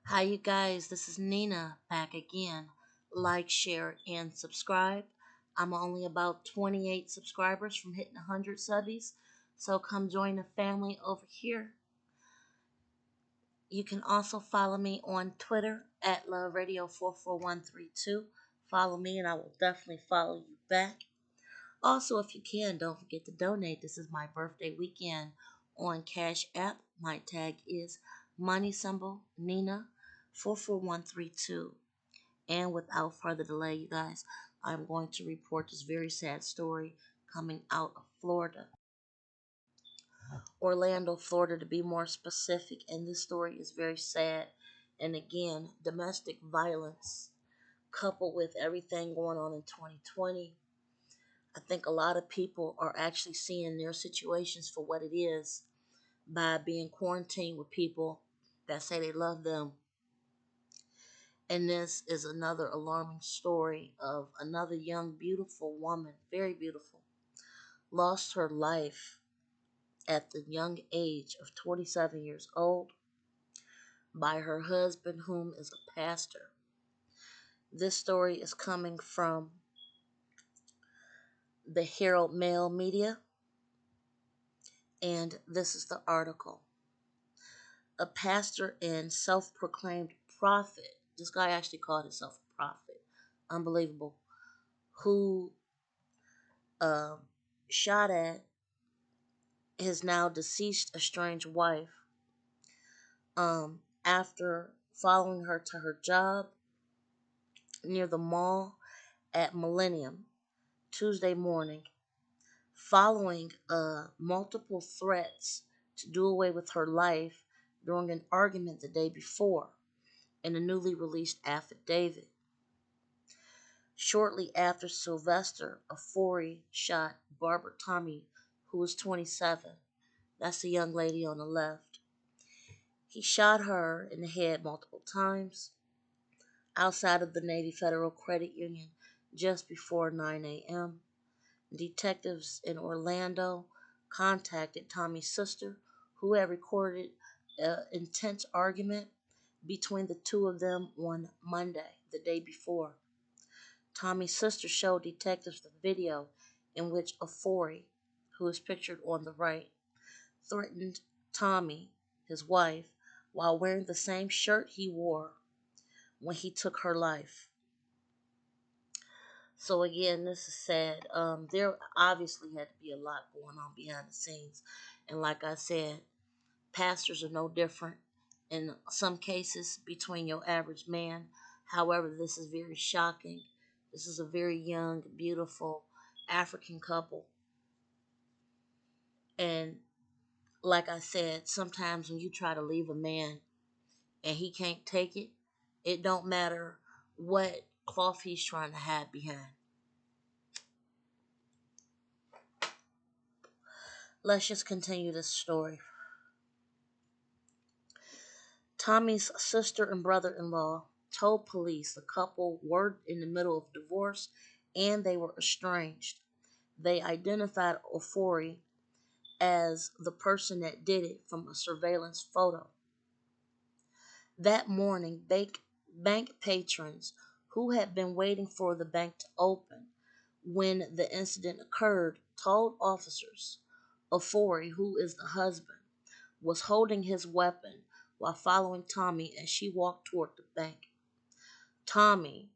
Hi, you guys. This is Nina back again. Like, share, and subscribe. I'm only about 28 subscribers from hitting 100 subbies, so come join the family over here. You can also follow me on Twitter at LoveRadio44132. Follow me, and I will definitely follow you back. Also, if you can, don't forget to donate. This is my birthday weekend on Cash App. My tag is money symbol Nina 44132. And without further delay, you guys, I'm going to report this very sad story coming out of Florida. Orlando, Florida, to be more specific. And this story is very sad. And again, domestic violence coupled with everything going on in 2020. I think a lot of people are actually seeing their situations for what it is by being quarantined with people that say they love them. And this is another alarming story of another young, beautiful woman, very beautiful, lost her life at the young age of 27 years old by her husband, whom is a pastor. This story is coming from the Herald Mail Media, and this is the article. A pastor and self proclaimed prophet, this guy actually called himself a prophet, unbelievable, who uh, shot at his now deceased estranged wife after following her to her job near the mall at Millennium Tuesday morning, following multiple threats to do away with her life during an argument the day before in a newly released affidavit. Shortly after Sylvester Afori shot Barbara Tommy, who was 27, that's the young lady on the left. He shot her in the head multiple times outside of the Navy Federal Credit Union just before 9 a.m. Detectives in Orlando contacted Tommy's sister, who had recorded an intense argument between the two of them on Monday, the day before. Tommy's sister showed detectives the video in which Afori, who is pictured on the right, threatened Tommy, his wife, while wearing the same shirt he wore when he took her life. So again, this is sad. There obviously had to be a lot going on behind the scenes, and like I said, pastors are no different in some cases between your average man. However, this is very shocking. This is a very young, beautiful African couple, and like I said, sometimes when you try to leave a man and he can't take it, it don't matter what cloth he's trying to hide behind. Let's just continue this story. Tommy's sister and brother-in-law told police the couple were in the middle of divorce and they were estranged. They identified Ofori as the person that did it from a surveillance photo. That morning, bank patrons who had been waiting for the bank to open when the incident occurred told officers Ofori, who is the husband, was holding his weapon while following Tommy as she walked toward the bank. Tommy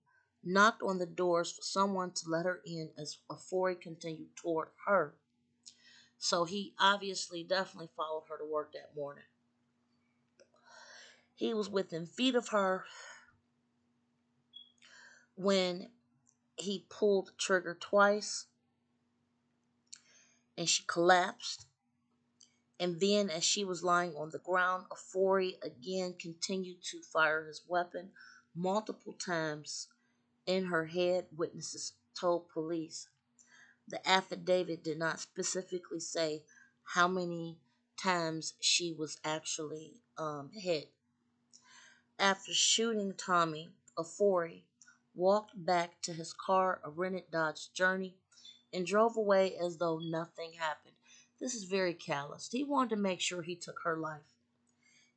knocked on the doors for someone to let her in as Ofori continued toward her. So he obviously definitely followed her to work that morning. He was within feet of her when he pulled the trigger twice and she collapsed. And then, as she was lying on the ground, Ofori again continued to fire his weapon multiple times in her head, witnesses told police. The affidavit did not specifically say how many times she was actually hit. After shooting Tommy, Ofori walked back to his car, a rented Dodge Journey, and drove away as though nothing happened. This is very callous. He wanted to make sure he took her life.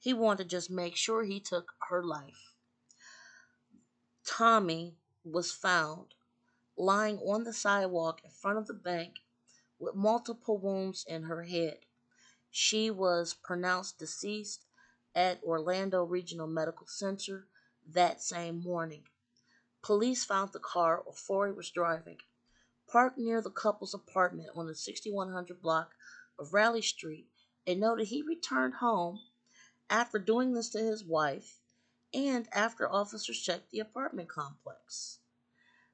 He wanted to just make sure he took her life. Tommy was found lying on the sidewalk in front of the bank with multiple wounds in her head. She was pronounced deceased at Orlando Regional Medical Center that same morning. Police found the car Ofori was driving parked near the couple's apartment on the 6100 block of Raleigh Street and noted he returned home after doing this to his wife and after officers checked the apartment complex.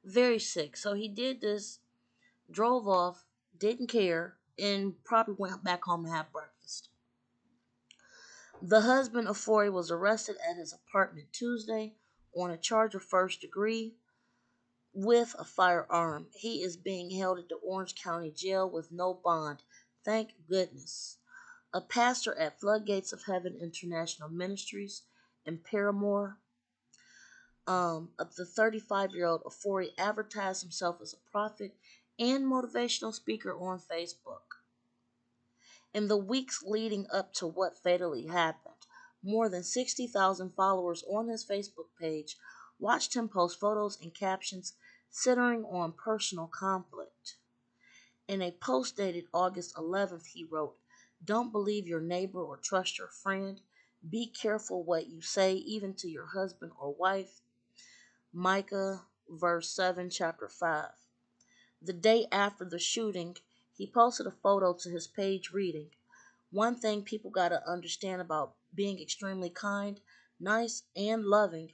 Very sick. So he did this, drove off, didn't care, and probably went back home to have breakfast. The husband of Forey was arrested at his apartment Tuesday on a charge of first degree with a firearm. He is being held at the Orange County Jail with no bond. Thank goodness. A pastor at Floodgates of Heaven International Ministries in Paramore, the 35-year-old Ofori advertised himself as a prophet and motivational speaker on Facebook. In the weeks leading up to what fatally happened, more than 60,000 followers on his Facebook page watched him post photos and captions centering on personal conflict. In a post dated August 11th, he wrote, "Don't believe your neighbor or trust your friend. Be careful what you say, even to your husband or wife." Micah, verse 7, chapter 5. The day after the shooting, he posted a photo to his page reading, "One thing people gotta understand about being extremely kind, nice, and loving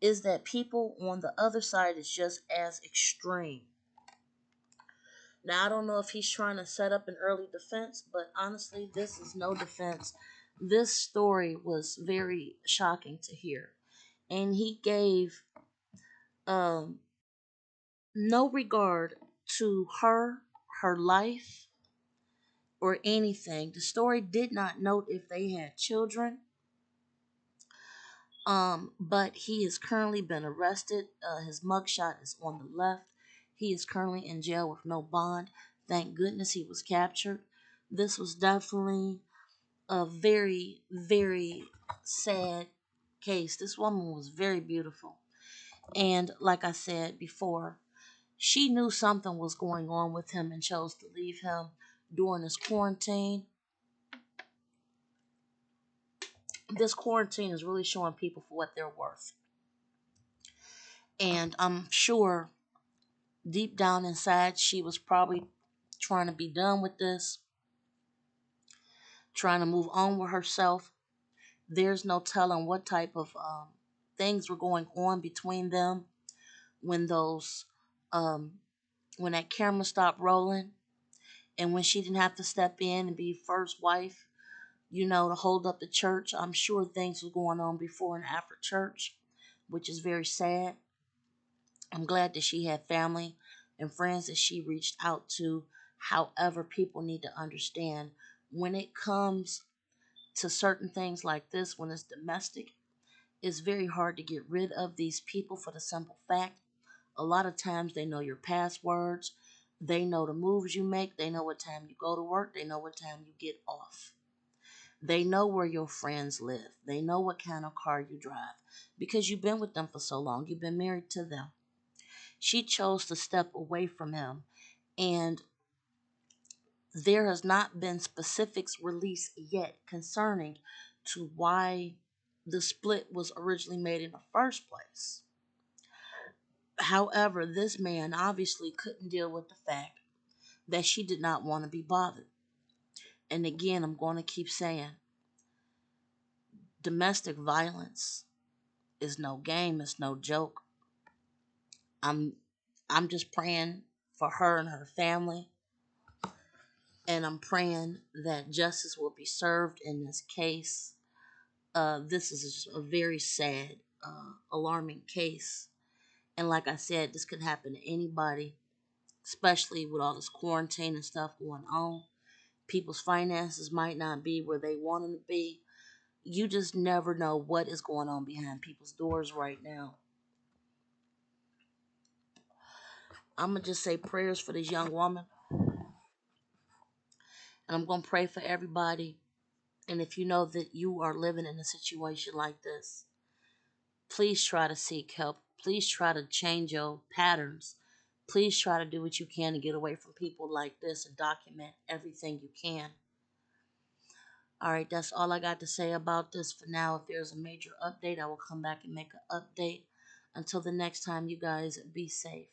is that people on the other side is just as extreme." Now, I don't know if he's trying to set up an early defense, but honestly, this is no defense. This story was very shocking to hear. And he gave um, no regard to her, her life, or anything. The story did not note if they had children. But he has currently been arrested. His mugshot is on the left. He is currently in jail with no bond. Thank goodness he was captured. This was definitely a very, very sad case. This woman was very beautiful. And like I said before, she knew something was going on with him and chose to leave him during this quarantine. This quarantine is really showing people for what they're worth. And I'm sure deep down inside, she was probably trying to be done with this, trying to move on with herself. There's no telling what type of things were going on between them when those, um, when that camera stopped rolling, and when she didn't have to step in and be first wife, to hold up the church. I'm sure things were going on before and after church, which is very sad. I'm glad that she had family and friends that she reached out to. However, people need to understand when it comes to certain things like this, when it's domestic, it's very hard to get rid of these people for the simple fact a lot of times they know your passwords, they know the moves you make, they know what time you go to work, they know what time you get off. They know where your friends live, they know what kind of car you drive because you've been with them for so long, you've been married to them. She chose to step away from him, and there has not been specifics released yet concerning to why the split was originally made in the first place. However, this man obviously couldn't deal with the fact that she did not want to be bothered. And again, I'm going to keep saying domestic violence is no game, it's no joke. I'm I'm just praying for her and her family, and I'm praying that justice will be served in this case. This is just a very sad, alarming case. And like I said, this could happen to anybody, especially with all this quarantine and stuff going on. People's finances might not be where they want them to be. You just never know what is going on behind people's doors right now. I'm going to just say prayers for this young woman. And I'm going to pray for everybody And if you know that you are living in a situation like this, please try to seek help. Please try to change your patterns. Please try to do what you can to get away from people like this and document everything you can. All right, that's all I got to say about this for now. If there's a major update, I will come back and make an update. Until the next time, you guys be safe.